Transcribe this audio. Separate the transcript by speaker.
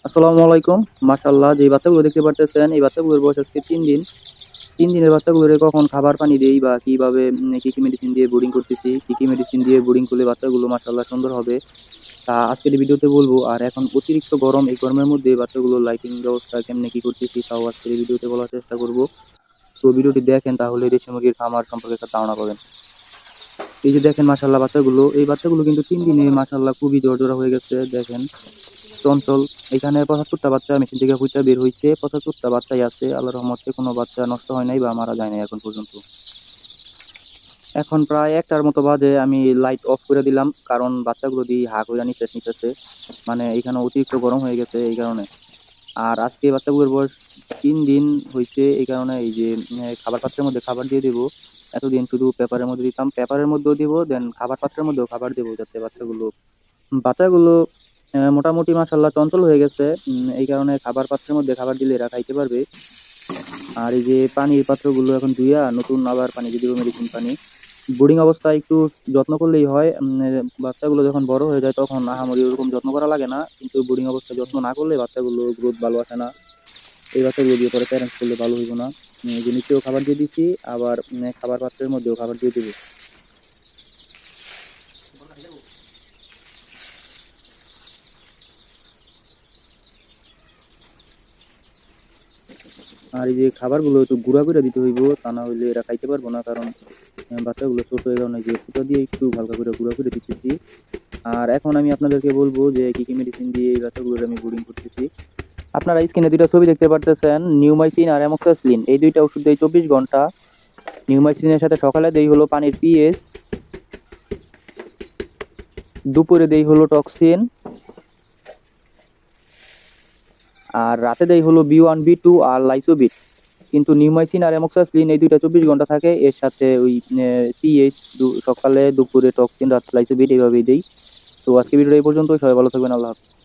Speaker 1: আসসালামু আলাইকুম। মাশাআল্লাহ, যে বাচ্চাগুলো দেখতে পারতেছেন, এই বাচ্চাগুলোর বয়স আজকে ৩ দিন। ৩ দিনের বাচ্চাগুলোরে কখন খাবার পানি দেই বা কিভাবে কি, কি মেডিসিন দিয়ে ব্রুডিং করতেছি, কি, কি মেডিসিন দিয়ে ব্রুডিং করলে বাচ্চাগুলো মাশাআল্লাহ সুন্দর হবে, তা আজকের এই ভিডিওতে বলবো। আর এখন অতিরিক্ত গরম, এই গরমের মধ্যে বাচ্চাগুলোর লাইটিং ব্যবস্থা কেমনে কি করতেছি তাও আজকের এই ভিডিওতে বলার চেষ্টা করব। তো ভিডিওটি দেখেন, তাহলে দেশি মুরগির খামার সম্পর্কে একটা ধারণা পাবেন। এই যে দেখেন মাশাআল্লাহ বাচ্চাগুলো, এই বাচ্চাগুলো কিন্তু ৩ দিনে মাশাআল্লাহ খুবই ঝরঝরা হয়ে গেছে। দেখেন চঞ্চল। এখানে ৭৫টা বাচ্চা মেশিন থেকে ফুইটা বের হইছে। ৭৫টা বাচ্চাই আছে। আল্লাহর রহমতে কোনো বাচ্চা নষ্ট হয় নাই বা মারা যায় নাই এখন পর্যন্ত। এখন প্রায় ১টার মতো বাজে, আমি লাইট অফ করে দিলাম। কারণ বাচ্চাগুলো দিয়ে হা কইরা নিঃশ্বাস নিতেছে। মানে এখানে অতিরিক্ত গরম হয়ে গেছে এই কারণে। আর আজকে বাচ্চাগুলোর বয়স ৩ দিন হইছে, এই কারণে এই যে খাবার পাত্রের মধ্যে খাবার দিয়ে দেবো। এতদিন শুধু পেপারের মধ্যে দিতাম, পেপারের মধ্যেও দিব, দেন খাবার পাত্রের মধ্যেও খাবার দেবো, যাতে বাচ্চাগুলো মোটামুটি মাশাআল্লাহ চঞ্চল হয়ে গেছে। এই কারণে খাবার পাত্রের মধ্যে খাবার দিলে এরা খাইতে পারবে। আর এই যে পানির পাত্রগুলো এখন ধুইয়া নতুন আবার পানি দিয়ে দিব, মেডিসিন পানি। ব্রুডিং অবস্থায় একটু যত্ন করলেই হয়। বাচ্চাগুলো যখন বড় হয়ে যায় তখন আহামরি ওরকম যত্ন করা লাগে না, কিন্তু ব্রুডিং অবস্থায় যত্ন না করলে বাচ্চাগুলো গ্রোথ ভালো আসে না। এই বাচ্চাগুলো দিয়ে পরে প্যারেন্টস করলে ভালো হইব না। এই যে নিচেও খাবার দিয়ে দিচ্ছি, আবার খাবার পাত্রের মধ্যেও খাবার দিয়ে দেবো। আর এই যে খাবারগুলো একটু গুঁড়া করে দিতে হইব, তা না হইলে এরা খাইতে পারবো না। কারণ বাচ্চাগুলো ছোট, এই কারণে যে ফুটা দিয়ে একটু হালকা করে গুঁড়া করে দিতেছি। আর এখন আমি আপনাদেরকে বলবো যে কি কি মেডিসিন দিয়ে এই বাচ্চাগুলোর আমি ব্রুডিং করতেছি। আপনারা স্ক্রিনে দুইটা ছবি দেখতে পারতেছেন, নিউমাইসিন আর অ্যামোক্সাসিলিন। এই দুইটা ওষুধ দেই ২৪ ঘন্টা। নিউমাইসিনের সাথে সকালে দেই হলো পানির পিএস, দুপুরে দেই হলো টক্সিন, আর রাতে দেই হলো B1 B2 আর লাইসোবিট। কিন্তু নিউমাইসিন আর অ্যামোক্সাসিলিন এই দুইটা ২৪ ঘন্টা থাকে, এর সাথে ওই পিএইচ সকালে, দুপুরে টক্সিন, রাতে লাইসোবিট, এইভাবেই দেই। তো আজকে ভিডিওটা এই পর্যন্ত। সবাই ভালো থাকবেন, আল্লাহ হাফেজ।